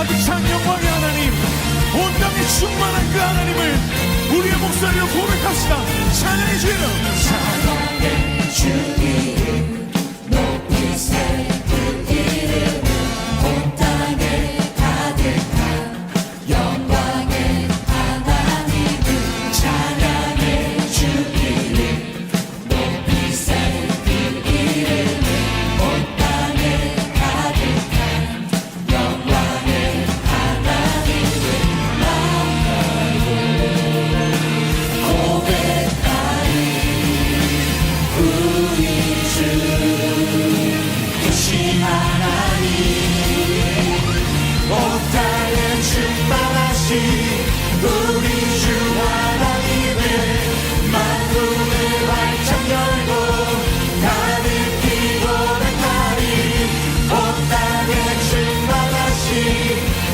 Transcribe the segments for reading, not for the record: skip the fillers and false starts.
가득한 영광의 하나님, 온 땅에 충만한 그 하나님을 우리의 목소리로 고백합시다. 찬양의 주 이름, 찬양의 주 이름 높이 세 그 이름, 온 땅에 가득한 영광의 하나님을. 찬양의 주 이름 높이 세 그 이름, 온 땅에 가득한 영광의 하나님을 고백하리. 우리 주 크신 하나님, 온 땅에 충만하신 우리 주 하나님을 만국을 활짝 열고 가득히 고백하리. 온 땅에 충만하신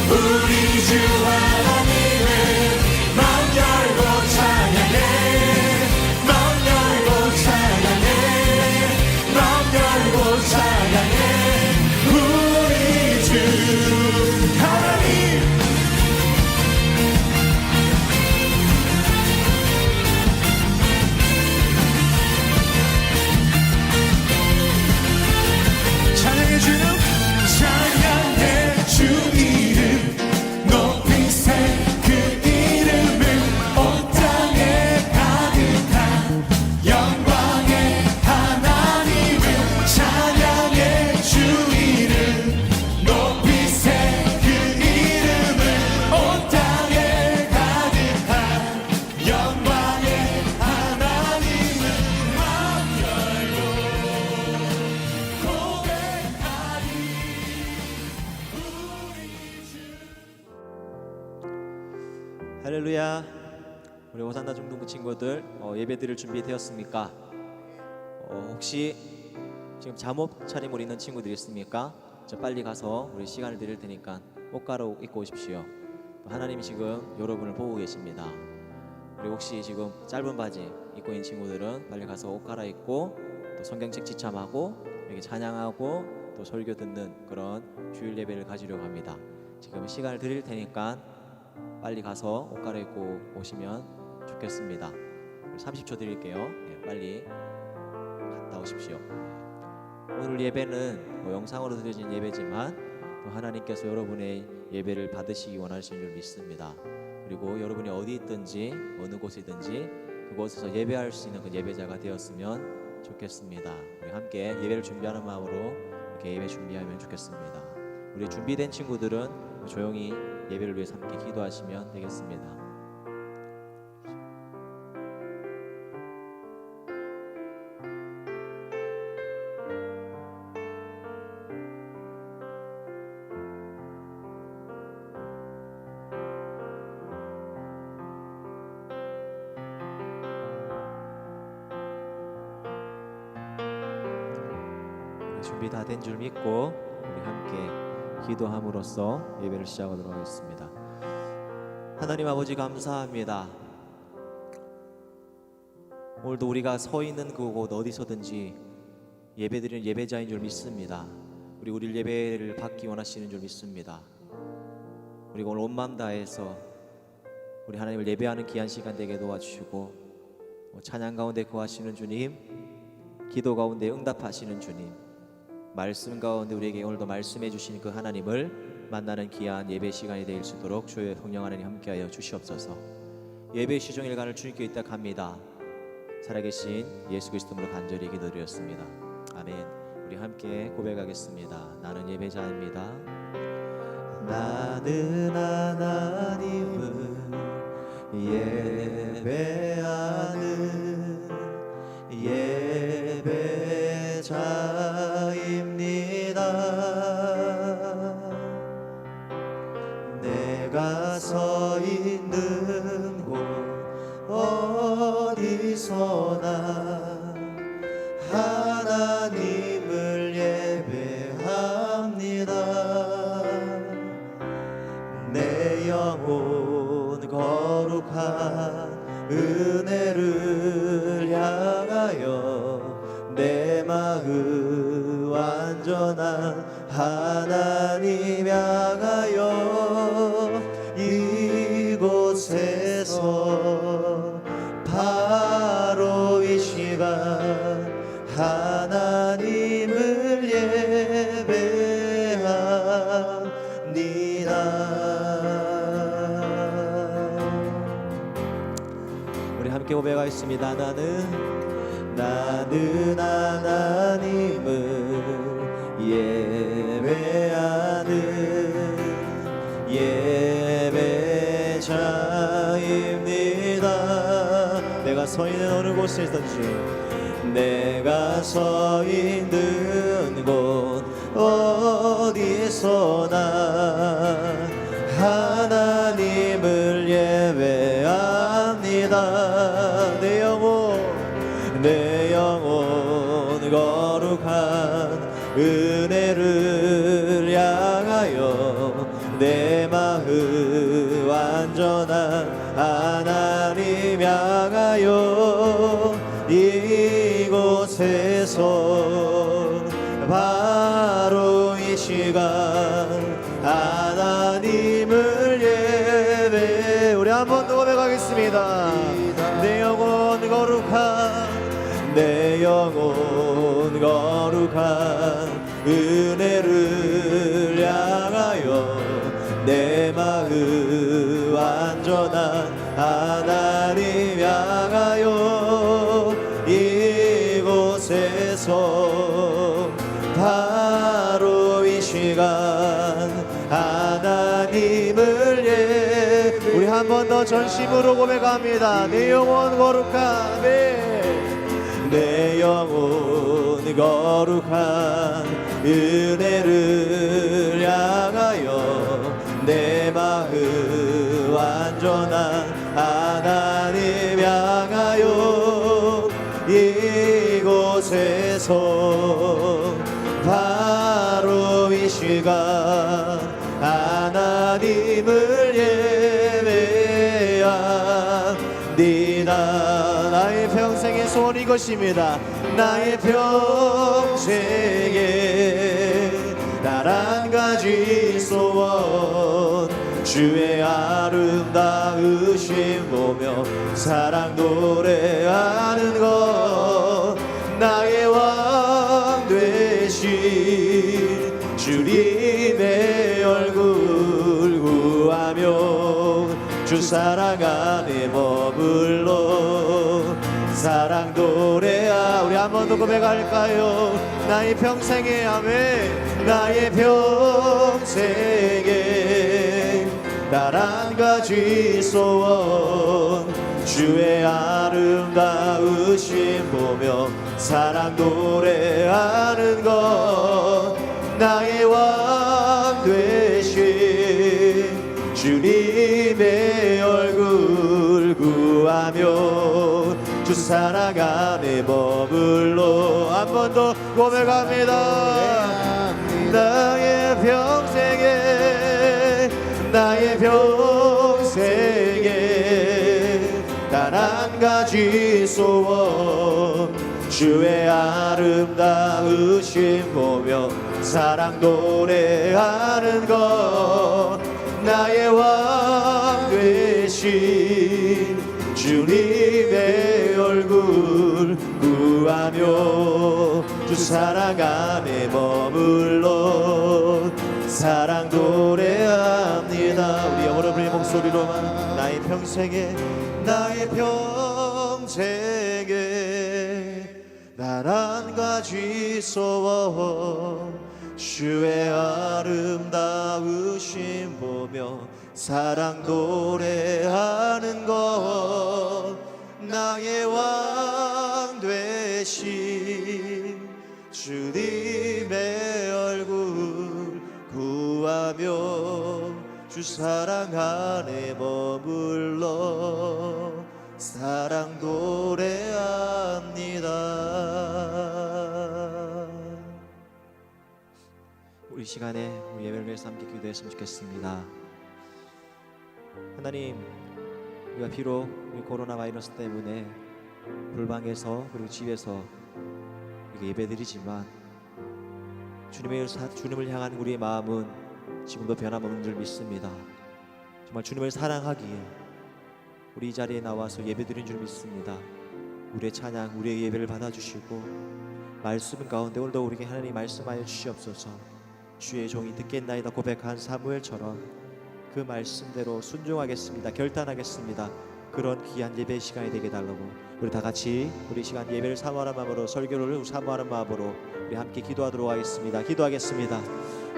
우리 주 하나님을 마음 열고 찬양해, 마음 열고 찬양해, 마음 열고 찬양해. 우리 주 하나님, 찬양의 주 이름, 찬양의 주 이름 높이 세 그 이름을, 온 땅에 가득한 영광의 하나님을. 찬양의 주 이름 높이 세 그 이름을, 온 땅에 가득한 영광의 하나님을 마음 열고 고백하리. 우리 주. 할렐루야. 우리 호산나 중등부 친구들 예배 드릴 준비 되었습니까? 혹시 지금 잠옷 차림으로 있는 친구들 있습니까? 저 빨리 가서 우리 시간을 드릴 테니까 옷 갈아입고 오십시오. 하나님이 지금 여러분을 보고 계십니다. 그리고 혹시 지금 짧은 바지 입고 있는 친구들은 빨리 가서 옷 갈아입고 또 성경책 지참하고 여기 찬양하고 또 설교 듣는 그런 주일 예배를 가지려고 합니다. 지금 시간을 드릴 테니까 빨리 가서 옷 갈아입고 오시면 좋겠습니다. 30초 드릴게요. 빨리 갔다 오십시오. 오늘 예배는 영상으로 드려진 예배지만 또 하나님께서 여러분의 예배를 받으시기 원하시는 줄 믿습니다. 그리고 여러분이 어디 있든지 어느 곳이든지 그곳에서 예배할 수 있는 그 예배자가 되었으면 좋겠습니다. 우리 함께 예배를 준비하는 마음으로 이렇게 예배 준비하면 좋겠습니다. 우리 준비된 친구들은 조용히 예배를 위해서 함께 기도하시면 되겠습니다. 준비 다 된 줄 믿고 우리 함께 기도함으로써 예배를 시작하도록 하겠습니다. 하나님 아버지 감사합니다. 오늘도 우리가 서 있는 그곳 어디서든지 예배드리는 예배자인 줄 믿습니다. 우리 예배를 받기 원하시는 줄 믿습니다. 그리고 오늘 온 마음 다해서 우리 하나님을 예배하는 귀한 시간 되게 도와주시고 찬양 가운데 거하시는 주님, 기도 가운데 응답하시는 주님, 말씀 가운데 우리에게 오늘도 말씀해 주신 그 하나님을 만나는 귀한 예배 시간이 될 수 있도록 주의 성령 하나님 함께하여 주시옵소서. 예배 시종일관을 주님께 의탁합니다. 살아계신 예수 그리스도로 간절히 기도드렸습니다. 아멘. 우리 함께 고백하겠습니다. 나는 예배자입니다. 나는 하나님을 예배하는 예배자입니다. 내가 서 있는 곳 어디서나 하나님을 예배합니다. 내 영혼 거룩한 은혜를 향하여 내 마음 완전한 하나님 향하여 이곳에서 바로 이 시간 하나님을 예배합니다. 우리 함께 고백하겠습니다. 나는 하나님을 예배하는 예배자입니다. 내가 서 있는 어느 곳에든지 내가 서 있는 곳 어디서나 하나님을 예배합니다. 내 영혼 거룩한 은혜를 향하여 내 마음 완전한 하나님 향하여 이곳에서 바로 이 시간 하나님을 예배. 우리 한 번 더 고백하겠습니다. 내 영혼 거룩한 은혜를 향하여 내 마음 완전한 하나님 향하여 이곳에서 바로 이 시간 하나님을 우리 한 번 더 전심으로 고백합니다. 내 영혼 거룩한 내 영혼 거룩한 은혜를 향하여 내 마음 완전한 하나님 향하여 이곳에서 바로 이 시간 하나님을 예배합니다. 나의 평생의 소원 이것입니다. 나의 평생에 단 한 가지 소원 주의 아름다우심 보며 사랑 노래하는 것 나의 왕 되신 주님의 얼굴 구하며 주 사랑 안에 머물러 사랑 노래하. 우리 한 번 더 고백할까요? 나의 평생에 아멘. 나의 평생에 단 한 가지 소원 주의 아름다우심 보며 사랑 노래하는 것 나의 왕 되신 주님의 얼굴 구하며 주 사랑 안에 머물러. 한 번 더 고백합니다. 나의 평생에 단 한 가지 소원 주의 아름다우심 보며 사랑 노래하는 것 나의 왕 되신 주님의 얼굴 구하며 주 사랑 안에 머물러 사랑 노래합니다. 우리 영어로 부르는 목소리로만 나의 평생에 단 한 가지 소원 주의 아름다우심 보며 사랑 노래하는 것 나의 왕 되신 주님의 얼굴 구하며 주 사랑 안에 머물러 사랑 노래합니다. 우리 시간에 우리 예배를 위해서 함께 기도했으면 좋겠습니다. 하나님, 우리가 비록 이 코로나 바이러스 때문에 불방에서 그리고 집에서 이렇게 예배드리지만 주님을 향한 우리의 마음은 지금도 변함없는 줄 믿습니다. 정말 주님을 사랑하기에 우리 이 자리에 나와서 예배드린 줄 믿습니다. 우리의 찬양, 우리의 예배를 받아주시고 말씀 가운데 오늘도 우리에게 하나님 말씀하여 주시옵소서. 주의 종이 듣겠나이다 고백한 사무엘처럼 그 말씀대로 순종하겠습니다. 결단하겠습니다. 그런 귀한 예배 시간이 되게 달라고 우리 다 같이 우리 시간 예배를 사모하는 마음으로, 설교를 사모하는 마음으로 우리 함께 기도하도록 하겠습니다. 기도하겠습니다.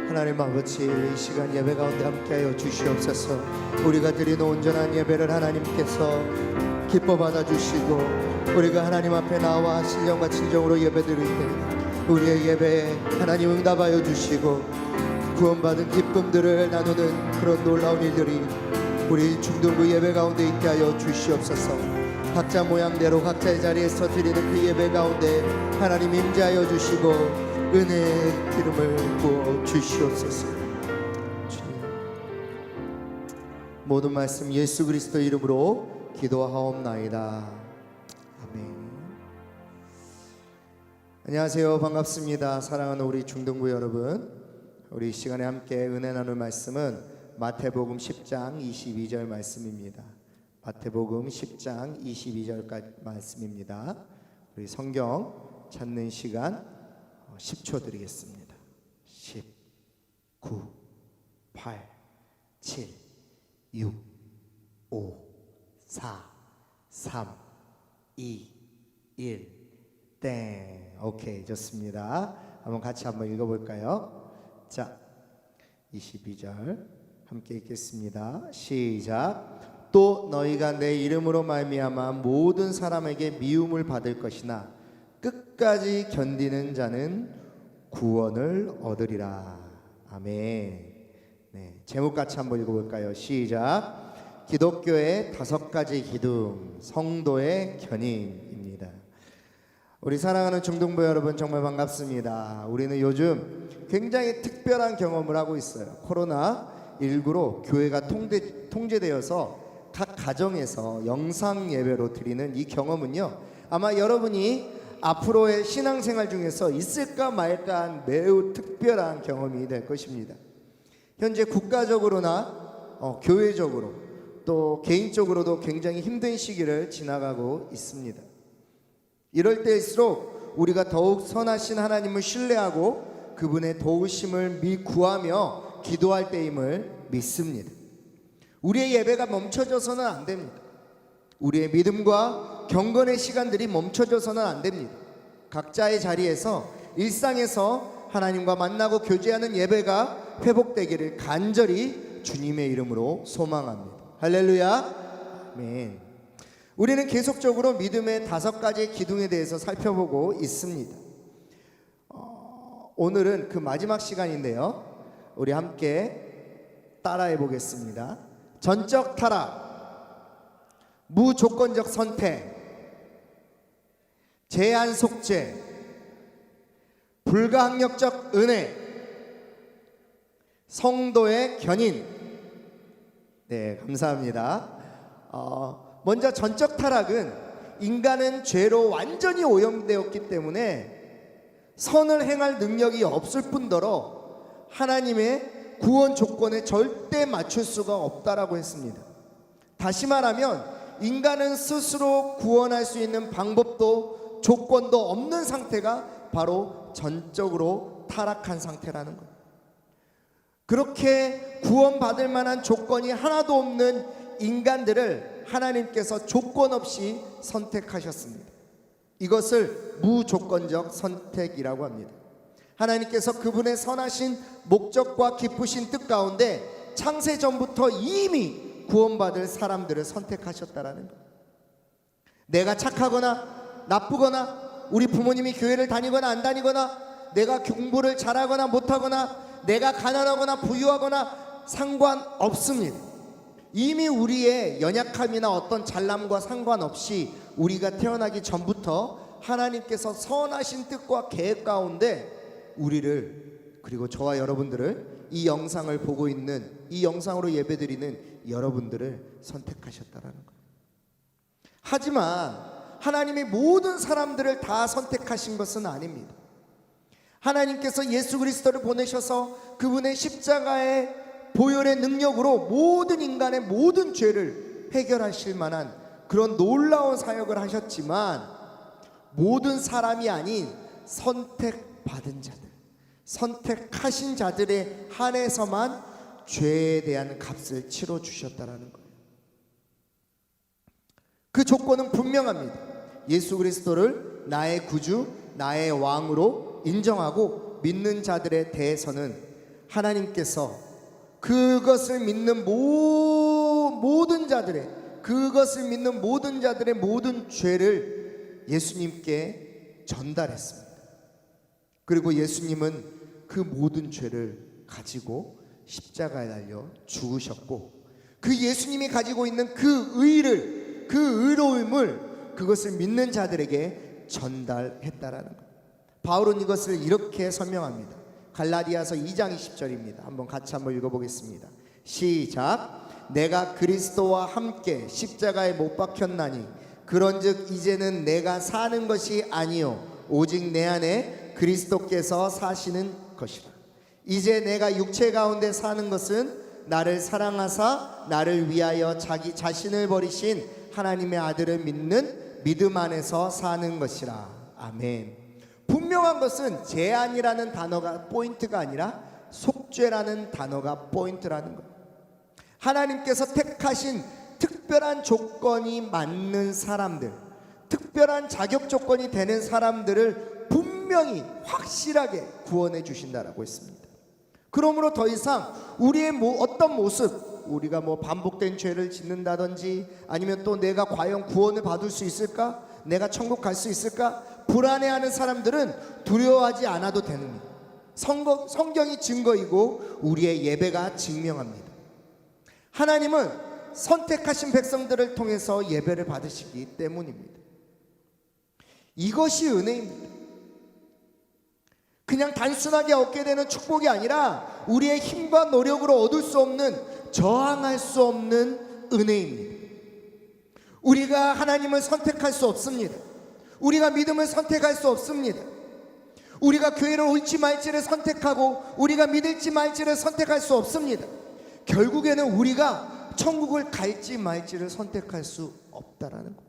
하나님 아버지, 이 시간 예배 가운데 함께하여 주시옵소서. 우리가 드리는 온전한 예배를 하나님께서 기뻐 받아주시고 우리가 하나님 앞에 나와 신령과 진정으로 예배드릴 때 우리의 예배에 하나님 응답하여 주시고 구원받은 기쁨들을 나누는 그런 놀라운 일들이 우리 중등부 예배 가운데 있게 하여 주시옵소서. 각자 모양대로 각자의 자리에서 드리는 그 예배 가운데 하나님 임재하여 주시고 은혜의 기름을 부어 주시옵소서. 주님, 모든 말씀 예수 그리스도 이름으로 기도하옵나이다. 아멘. 안녕하세요. 반갑습니다. 사랑하는 우리 중등부 여러분, 우리 이 시간에 함께 은혜 나눌 말씀은 마태복음 10장 22절 말씀입니다. 마태복음 10장 22절까지 말씀입니다. 우리 성경 찾는 시간 10초 드리겠습니다. 10, 9, 8, 7, 6, 5, 4, 3, 2, 1, 땡. 오케이, 좋습니다. 같이 한번 읽어볼까요? 자, 22절 함께 읽겠습니다. 시작. 또 너희가 내 이름으로 말미암아 모든 사람에게 미움을 받을 것이나 끝까지 견디는 자는 구원을 얻으리라. 아멘. 네, 제목 같이 한번 읽어볼까요? 시작. 기독교의 5가지 기둥, 성도의 견인입니다. 우리 사랑하는 중등부 여러분, 정말 반갑습니다. 우리는 요즘 굉장히 특별한 경험을 하고 있어요. 코로나19로 교회가 통제되어서 각 가정에서 영상 예배로 드리는 이 경험은요, 아마 여러분이 앞으로의 신앙생활 중에서 있을까 말까 한 매우 특별한 경험이 될 것입니다. 현재 국가적으로나 교회적으로 또 개인적으로도 굉장히 힘든 시기를 지나가고 있습니다. 이럴 때일수록 우리가 더욱 선하신 하나님을 신뢰하고 그분의 도우심을 구하며 기도할 때임을 믿습니다. 우리의 예배가 멈춰져서는 안 됩니다. 우리의 믿음과 경건의 시간들이 멈춰져서는 안 됩니다. 각자의 자리에서 일상에서 하나님과 만나고 교제하는 예배가 회복되기를 간절히 주님의 이름으로 소망합니다. 할렐루야. 아멘. 우리는 계속적으로 믿음의 5가지 기둥에 대해서 살펴보고 있습니다. 오늘은 그 마지막 시간인데요, 우리 함께 따라해 보겠습니다. 전적 타락, 무조건적 선택, 제한 속죄, 불가항력적 은혜, 성도의 견인. 네, 감사합니다. 먼저 전적 타락은 인간은 죄로 완전히 오염되었기 때문에 선을 행할 능력이 없을 뿐더러 하나님의 구원 조건에 절대 맞출 수가 없다라고 했습니다. 다시 말하면 인간은 스스로 구원할 수 있는 방법도 조건도 없는 상태가 바로 전적으로 타락한 상태라는 거예요. 그렇게 구원받을 만한 조건이 하나도 없는 인간들을 하나님께서 조건 없이 선택하셨습니다. 이것을 무조건적 선택이라고 합니다. 하나님께서 그분의 선하신 목적과 기쁘신 뜻 가운데 창세 전부터 이미 구원받을 사람들을 선택하셨다라는 거예요. 내가 착하거나 나쁘거나, 우리 부모님이 교회를 다니거나 안 다니거나, 내가 공부를 잘하거나 못하거나, 내가 가난하거나 부유하거나 상관없습니다. 이미 우리의 연약함이나 어떤 잘남과 상관없이 우리가 태어나기 전부터 하나님께서 선하신 뜻과 계획 가운데 우리를, 그리고 저와 여러분들을, 이 영상을 보고 있는, 이 영상으로 예배드리는 여러분들을 선택하셨다라는 거예요. 하지만 하나님이 모든 사람들을 다 선택하신 것은 아닙니다. 하나님께서 예수 그리스도를 보내셔서 그분의 십자가의 보혈의 능력으로 모든 인간의 모든 죄를 해결하실 만한 그런 놀라운 사역을 하셨지만, 모든 사람이 아닌 선택받은 자들, 선택하신 자들에 한해서만 죄에 대한 값을 치러 주셨다라는 거예요. 그 조건은 분명합니다. 예수 그리스도를 나의 구주, 나의 왕으로 인정하고 믿는 자들에 대해서는 하나님께서 그것을 믿는 모든 자들의 모든 죄를 예수님께 전달했습니다. 그리고 예수님은 그 모든 죄를 가지고 십자가에 달려 죽으셨고, 그 예수님이 가지고 있는 그 의를, 그 의로움을 그것을 믿는 자들에게 전달했다라는 것. 바울은 이것을 이렇게 설명합니다. 갈라디아서 2장 20절입니다. 한번 같이 한번 읽어보겠습니다. 시작. 내가 그리스도와 함께 십자가에 못 박혔나니 그런즉 이제는 내가 사는 것이 아니요 오직 내 안에 그리스도께서 사시는 것이라. 이제 내가 육체 가운데 사는 것은 나를 사랑하사 나를 위하여 자기 자신을 버리신 하나님의 아들을 믿는 믿음 안에서 사는 것이라. 아멘. 분명한 것은 제한이라는 단어가 포인트가 아니라 속죄라는 단어가 포인트라는 것. 하나님께서 택하신 특별한 조건이 맞는 사람들, 특별한 자격 조건이 되는 사람들을 분명히 확실하게 구원해 주신다라고 했습니다. 그러므로 더 이상 우리의 어떤 모습, 우리가 반복된 죄를 짓는다든지 아니면 또 내가 과연 구원을 받을 수 있을까, 내가 천국 갈 수 있을까 불안해하는 사람들은 두려워하지 않아도 됩니다. 성경이 증거이고 우리의 예배가 증명합니다. 하나님은 선택하신 백성들을 통해서 예배를 받으시기 때문입니다. 이것이 은혜입니다. 그냥 단순하게 얻게 되는 축복이 아니라 우리의 힘과 노력으로 얻을 수 없는, 저항할 수 없는 은혜입니다. 우리가 하나님을 선택할 수 없습니다. 우리가 믿음을 선택할 수 없습니다. 우리가 교회를 올지 말지를 선택하고 우리가 믿을지 말지를 선택할 수 없습니다. 결국에는 우리가 천국을 갈지 말지를 선택할 수 없다라는 것.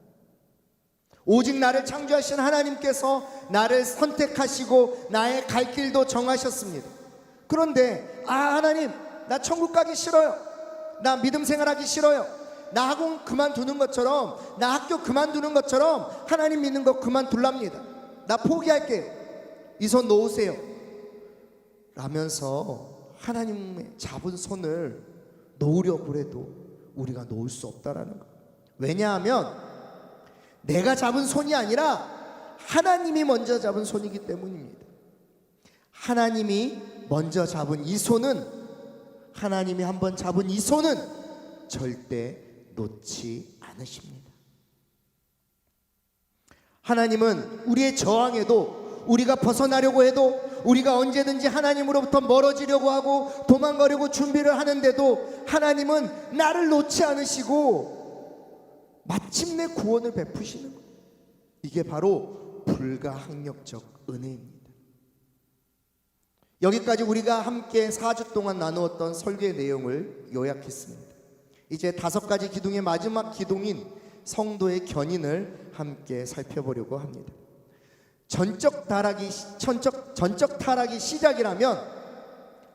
오직 나를 창조하신 하나님께서 나를 선택하시고 나의 갈 길도 정하셨습니다. 그런데 하나님, 나 천국 가기 싫어요. 나 믿음 생활하기 싫어요. 나 학원 그만두는 것처럼, 나 학교 그만두는 것처럼 하나님 믿는 거 그만둘랍니다. 나 포기할게요. 이 손 놓으세요 라면서 하나님의 잡은 손을 놓으려고 해도 우리가 놓을 수 없다라는 거. 왜냐하면 내가 잡은 손이 아니라 하나님이 먼저 잡은 손이기 때문입니다. 하나님이 먼저 잡은 이 손은, 하나님이 한번 잡은 이 손은 절대 놓지 않으십니다. 하나님은 우리의 저항에도, 우리가 벗어나려고 해도, 우리가 언제든지 하나님으로부터 멀어지려고 하고 도망가려고 준비를 하는데도 하나님은 나를 놓지 않으시고 마침내 구원을 베푸시는 것. 이게 바로 불가항력적 은혜입니다. 여기까지 우리가 함께 4주 동안 나누었던 설교의 내용을 요약했습니다. 이제 5가지 기둥의 마지막 기둥인 성도의 견인을 함께 살펴보려고 합니다. 전적 타락이 시작이라면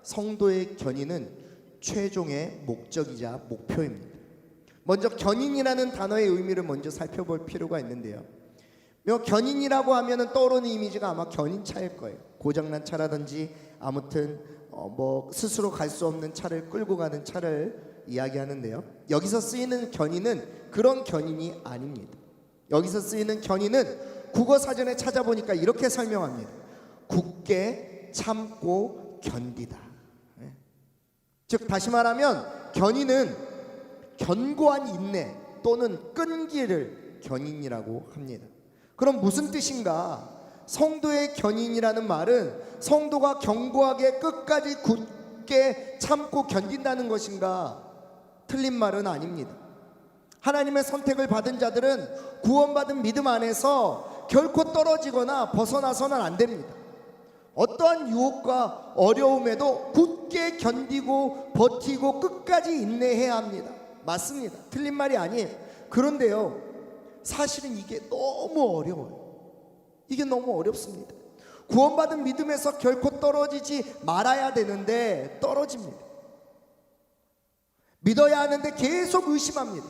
성도의 견인은 최종의 목적이자 목표입니다. 먼저 견인이라는 단어의 의미를 먼저 살펴볼 필요가 있는데요. 견인이라고 하면 떠오르는 이미지가 아마 견인차일 거예요. 고장난 차라든지 아무튼 스스로 갈 수 없는 차를 끌고 가는 차를 이야기하는데요. 여기서 쓰이는 견인은 그런 견인이 아닙니다. 여기서 쓰이는 견인은 국어사전에 찾아보니까 이렇게 설명합니다. 굳게 참고 견디다. 즉 다시 말하면 견인은 견고한 인내 또는 끈기를 견인이라고 합니다. 그럼 무슨 뜻인가? 성도의 견인이라는 말은 성도가 견고하게 끝까지 굳게 참고 견딘다는 것인가? 틀린 말은 아닙니다. 하나님의 선택을 받은 자들은 구원받은 믿음 안에서 결코 떨어지거나 벗어나서는 안 됩니다. 어떠한 유혹과 어려움에도 굳게 견디고 버티고 끝까지 인내해야 합니다. 맞습니다. 틀린 말이 아니에요. 그런데요, 사실은 이게 너무 어려워요. 이게 너무 어렵습니다. 구원받은 믿음에서 결코 떨어지지 말아야 되는데 떨어집니다. 믿어야 하는데 계속 의심합니다.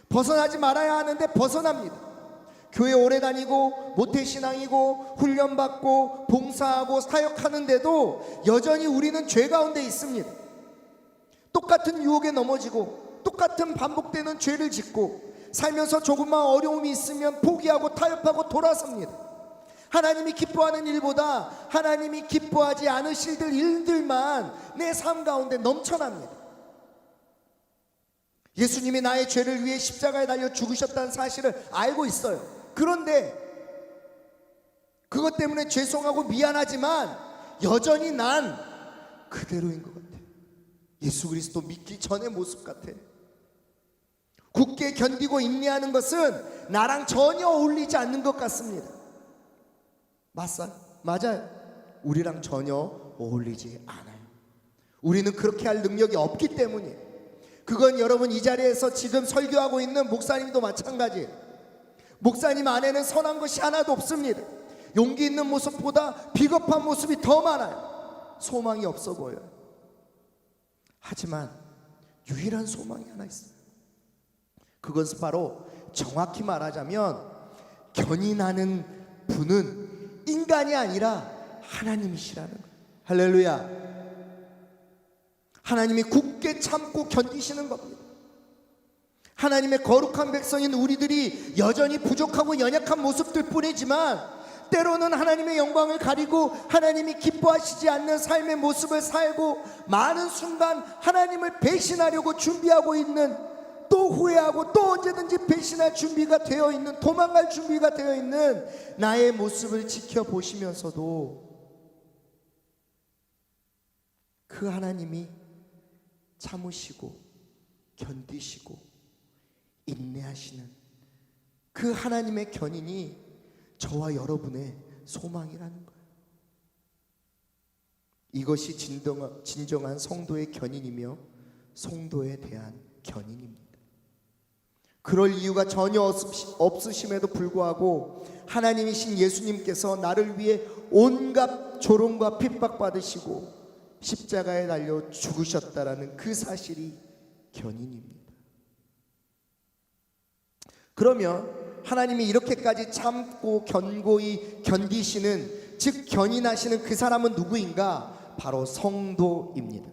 벗어나지 말아야 하는데 벗어납니다. 교회 오래 다니고 모태신앙이고 훈련받고 봉사하고 사역하는데도 여전히 우리는 죄 가운데 있습니다. 똑같은 유혹에 넘어지고 똑같은 반복되는 죄를 짓고 살면서 조금만 어려움이 있으면 포기하고 타협하고 돌아섭니다. 하나님이 기뻐하는 일보다 하나님이 기뻐하지 않으실 일들만 내 삶 가운데 넘쳐납니다. 예수님이 나의 죄를 위해 십자가에 달려 죽으셨다는 사실을 알고 있어요. 그런데 그것 때문에 죄송하고 미안하지만 여전히 난 그대로인 것 같아요. 예수 그리스도 믿기 전의 모습 같아요. 굳게 견디고 인내하는 것은 나랑 전혀 어울리지 않는 것 같습니다. 맞아요. 우리랑 전혀 어울리지 않아요. 우리는 그렇게 할 능력이 없기 때문이에요. 그건 여러분 이 자리에서 지금 설교하고 있는 목사님도 마찬가지예요. 목사님 안에는 선한 것이 하나도 없습니다. 용기 있는 모습보다 비겁한 모습이 더 많아요. 소망이 없어 보여요. 하지만 유일한 소망이 하나 있어요. 그것은 바로 정확히 말하자면 견인하는 분은 인간이 아니라 하나님이시라는 거예요. 할렐루야. 하나님이 굳게 참고 견디시는 겁니다. 하나님의 거룩한 백성인 우리들이 여전히 부족하고 연약한 모습들 뿐이지만 때로는 하나님의 영광을 가리고 하나님이 기뻐하시지 않는 삶의 모습을 살고 많은 순간 하나님을 배신하려고 준비하고 있는, 또 후회하고 또 언제든지 배신할 준비가 되어 있는, 도망갈 준비가 되어 있는 나의 모습을 지켜보시면서도 그 하나님이 참으시고 견디시고 인내하시는 그 하나님의 견인이 저와 여러분의 소망이라는 거예요. 이것이 진정한 성도의 견인이며 성도에 대한 견인입니다. 그럴 이유가 전혀 없으심에도 불구하고 하나님이신 예수님께서 나를 위해 온갖 조롱과 핍박받으시고 십자가에 달려 죽으셨다라는 그 사실이 견인입니다. 그러면 하나님이 이렇게까지 참고 견고히 견디시는, 즉 견인하시는 그 사람은 누구인가? 바로 성도입니다.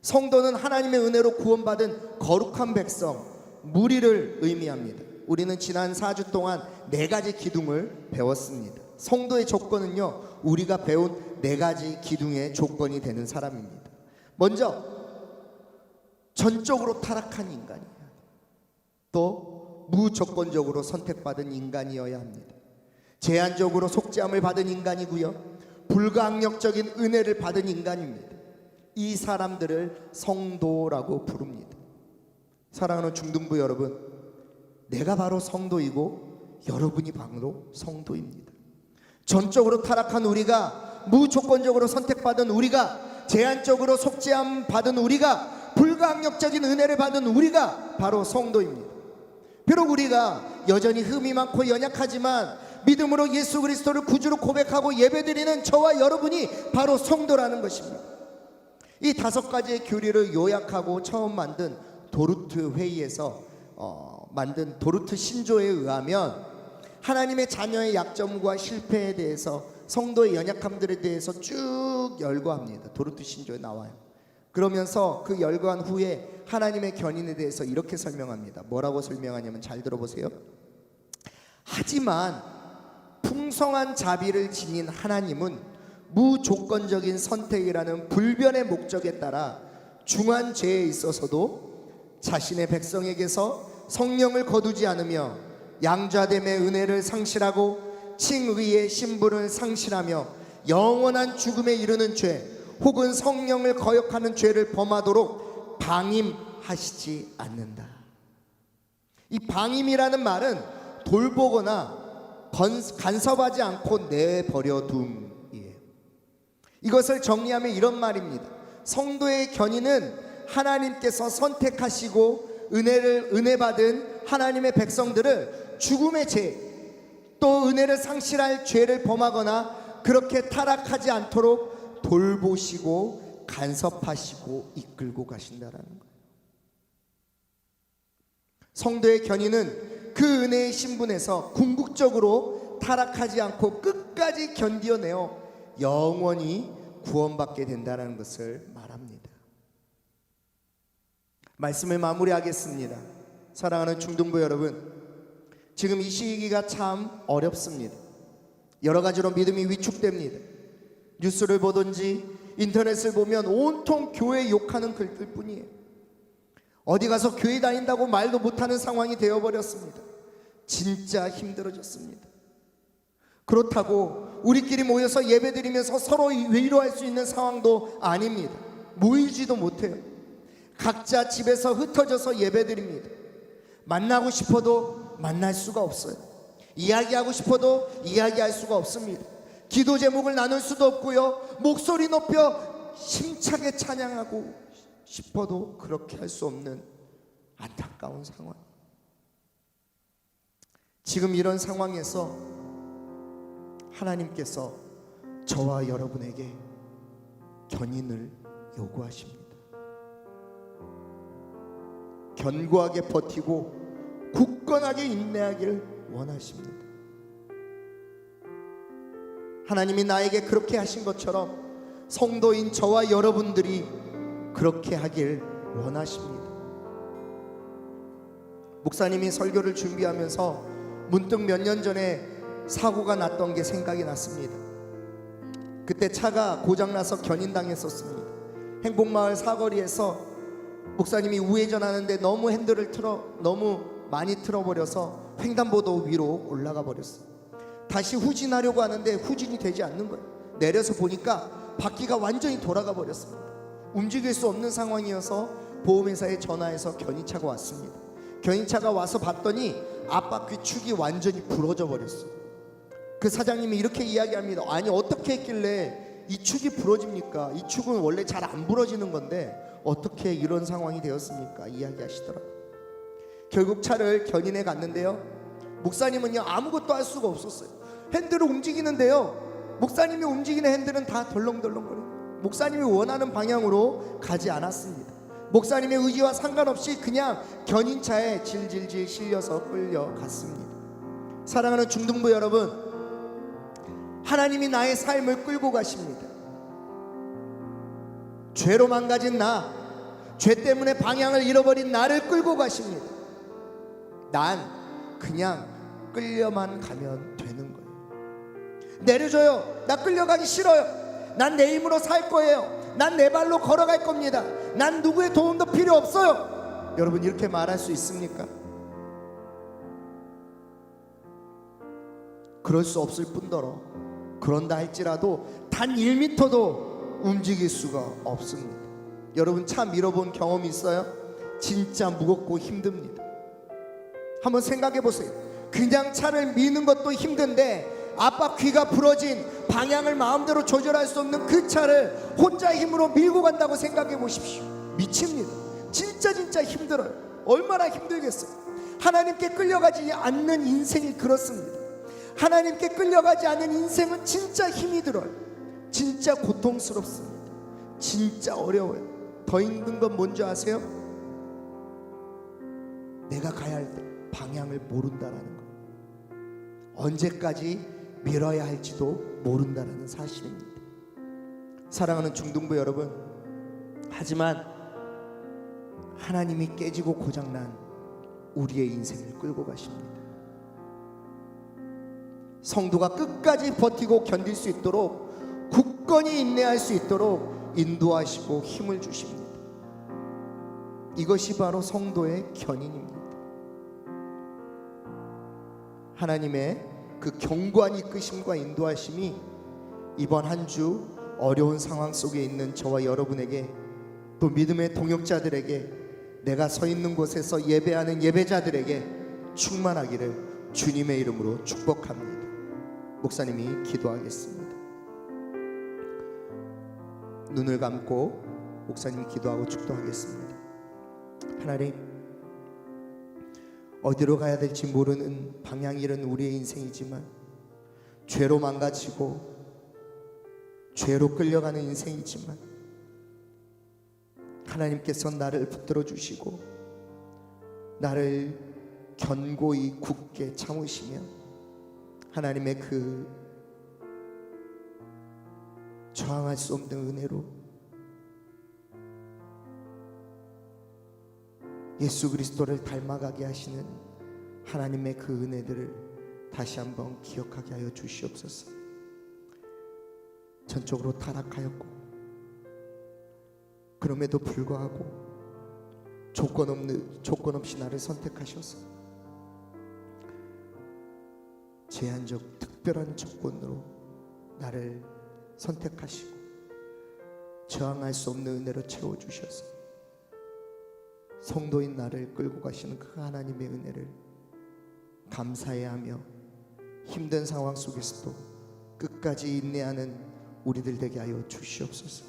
성도는 하나님의 은혜로 구원받은 거룩한 백성, 무리를 의미합니다. 우리는 지난 4주 동안 4가지 기둥을 배웠습니다. 성도의 조건은요, 우리가 배운 4가지 기둥의 조건이 되는 사람입니다. 먼저 전적으로 타락한 인간이에요. 또 무조건적으로 선택받은 인간이어야 합니다. 제한적으로 속죄함을 받은 인간이고요, 불가항력적인 은혜를 받은 인간입니다. 이 사람들을 성도라고 부릅니다. 사랑하는 중등부 여러분, 내가 바로 성도이고 여러분이 바로 성도입니다. 전적으로 타락한 우리가, 무조건적으로 선택받은 우리가, 제한적으로 속죄함 받은 우리가, 불가항력적인 은혜를 받은 우리가 바로 성도입니다. 비록 우리가 여전히 흠이 많고 연약하지만 믿음으로 예수 그리스도를 구주로 고백하고 예배드리는 저와 여러분이 바로 성도라는 것입니다. 이 5가지의 교리를 요약하고 처음 만든 도르트 회의에서 만든 도르트 신조에 의하면 하나님의 자녀의 약점과 실패에 대해서, 성도의 연약함들에 대해서 쭉 열거합니다. 도르트 신조에 나와요. 그러면서 그 열거한 후에 하나님의 견인에 대해서 이렇게 설명합니다. 뭐라고 설명하냐면 잘 들어보세요. 하지만 풍성한 자비를 지닌 하나님은 무조건적인 선택이라는 불변의 목적에 따라 중한 죄에 있어서도 자신의 백성에게서 성령을 거두지 않으며 양자됨의 은혜를 상실하고 칭의의 신분을 상실하며 영원한 죽음에 이르는 죄 혹은 성령을 거역하는 죄를 범하도록 방임하시지 않는다. 이 방임이라는 말은 돌보거나 간섭하지 않고 내버려 둠이에요. 이것을 정리하면 이런 말입니다. 성도의 견인은 하나님께서 선택하시고 은혜 받은 하나님의 백성들을 죽음의 죄, 또 은혜를 상실할 죄를 범하거나 그렇게 타락하지 않도록 돌보시고 간섭하시고 이끌고 가신다라는 거예요. 성도의 견인은 그 은혜의 신분에서 궁극적으로 타락하지 않고 끝까지 견디어내어 영원히 구원받게 된다는 것을 말합니다. 말씀을 마무리하겠습니다. 사랑하는 중등부 여러분, 지금 이 시기가 참 어렵습니다. 여러 가지로 믿음이 위축됩니다. 뉴스를 보든지 인터넷을 보면 온통 교회 욕하는 글들 뿐이에요. 어디 가서 교회 다닌다고 말도 못하는 상황이 되어버렸습니다. 진짜 힘들어졌습니다. 그렇다고 우리끼리 모여서 예배드리면서 서로 위로할 수 있는 상황도 아닙니다. 모이지도 못해요. 각자 집에서 흩어져서 예배드립니다. 만나고 싶어도 만날 수가 없어요. 이야기하고 싶어도 이야기할 수가 없습니다. 기도 제목을 나눌 수도 없고요. 목소리 높여 힘차게 찬양하고 싶어도 그렇게 할 수 없는 안타까운 상황. 지금 이런 상황에서 하나님께서 저와 여러분에게 견인을 요구하십니다. 견고하게 버티고 굳건하게 인내하기를 원하십니다. 하나님이 나에게 그렇게 하신 것처럼 성도인 저와 여러분들이 그렇게 하길 원하십니다. 목사님이 설교를 준비하면서 문득 몇 년 전에 사고가 났던 게 생각이 났습니다. 그때 차가 고장나서 견인당했었습니다. 행복마을 사거리에서 목사님이 우회전하는데 너무 핸들을 너무 많이 틀어버려서 횡단보도 위로 올라가 버렸어요. 다시 후진하려고 하는데 후진이 되지 않는 거예요. 내려서 보니까 바퀴가 완전히 돌아가 버렸습니다. 움직일 수 없는 상황이어서 보험회사에 전화해서 견인차가 왔습니다. 견인차가 와서 봤더니 앞바퀴 축이 완전히 부러져 버렸어요. 그 사장님이 이렇게 이야기합니다. 아니 어떻게 했길래 이 축이 부러집니까? 이 축은 원래 잘 안 부러지는 건데 어떻게 이런 상황이 되었습니까? 이야기하시더라고요. 결국 차를 견인해 갔는데요, 목사님은요 아무것도 할 수가 없었어요. 핸들을 움직이는데요, 목사님이 움직이는 핸들은 다 덜렁덜렁거려요. 목사님이 원하는 방향으로 가지 않았습니다. 목사님의 의지와 상관없이 그냥 견인차에 질질질 실려서 끌려갔습니다. 사랑하는 중등부 여러분, 하나님이 나의 삶을 끌고 가십니다. 죄로 망가진 나, 죄 때문에 방향을 잃어버린 나를 끌고 가십니다. 난 그냥 끌려만 가면 되는 거예요. 내려줘요. 나 끌려가기 싫어요. 난 내 힘으로 살 거예요. 난 내 발로 걸어갈 겁니다. 난 누구의 도움도 필요 없어요. 여러분 이렇게 말할 수 있습니까? 그럴 수 없을 뿐더러 그런다 할지라도 단 1m도 움직일 수가 없습니다. 여러분 차 밀어본 경험이 있어요? 진짜 무겁고 힘듭니다. 한번 생각해 보세요. 그냥 차를 미는 것도 힘든데 앞바퀴가 부러진, 방향을 마음대로 조절할 수 없는 그 차를 혼자의 힘으로 밀고 간다고 생각해 보십시오. 미칩니다. 진짜 힘들어요. 얼마나 힘들겠어요. 하나님께 끌려가지 않는 인생이 그렇습니다. 하나님께 끌려가지 않는 인생은 진짜 힘이 들어요. 진짜 고통스럽습니다. 진짜 어려워요. 더 힘든 건 뭔지 아세요? 내가 가야 할 때 방향을 모른다라는 거. 언제까지 밀어야 할지도 모른다라는 사실입니다. 사랑하는 중등부 여러분, 하지만 하나님이 깨지고 고장난 우리의 인생을 끌고 가십니다. 성도가 끝까지 버티고 견딜 수 있도록, 굳건히 인내할 수 있도록 인도하시고 힘을 주십니다. 이것이 바로 성도의 견인입니다. 하나님의 그 견고한 이끄심과 인도하심이 이번 한 주 어려운 상황 속에 있는 저와 여러분에게, 또 믿음의 동역자들에게, 내가 서 있는 곳에서 예배하는 예배자들에게 충만하기를 주님의 이름으로 축복합니다. 목사님이 기도하겠습니다. 눈을 감고 목사님이 기도하고 축도하겠습니다. 하나님, 어디로 가야 될지 모르는 방향 잃은 우리의 인생이지만 죄로 망가지고 죄로 끌려가는 인생이지만 하나님께서 나를 붙들어 주시고 나를 견고히 굳게 참으시며 하나님의 그 저항할 수 없는 은혜로 예수 그리스도를 닮아가게 하시는 하나님의 그 은혜들을 다시 한번 기억하게 하여 주시옵소서. 전적으로 타락하였고 그럼에도 불구하고 조건 없이 나를 선택하셔서 제한적 특별한 조건으로 나를 선택하시고 저항할 수 없는 은혜로 채워주셔서 성도인 나를 끌고 가시는 그 하나님의 은혜를 감사해야 하며 힘든 상황 속에서도 끝까지 인내하는 우리들 되게 하여 주시옵소서.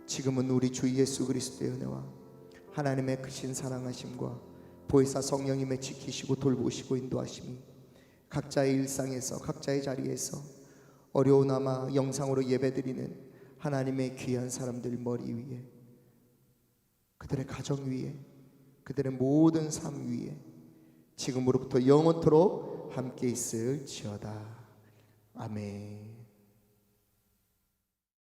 지금은 우리 주 예수 그리스도의 은혜와 하나님의 크신 사랑하심과 보혜사 성령님의 지키시고 돌보시고 인도하심이 각자의 일상에서 각자의 자리에서 어려우나마 영상으로 예배드리는 하나님의 귀한 사람들 머리 위에, 그들의 가정 위에, 그들의 모든 삶 위에 지금으로부터 영원토록 함께 있을지어다. 아멘.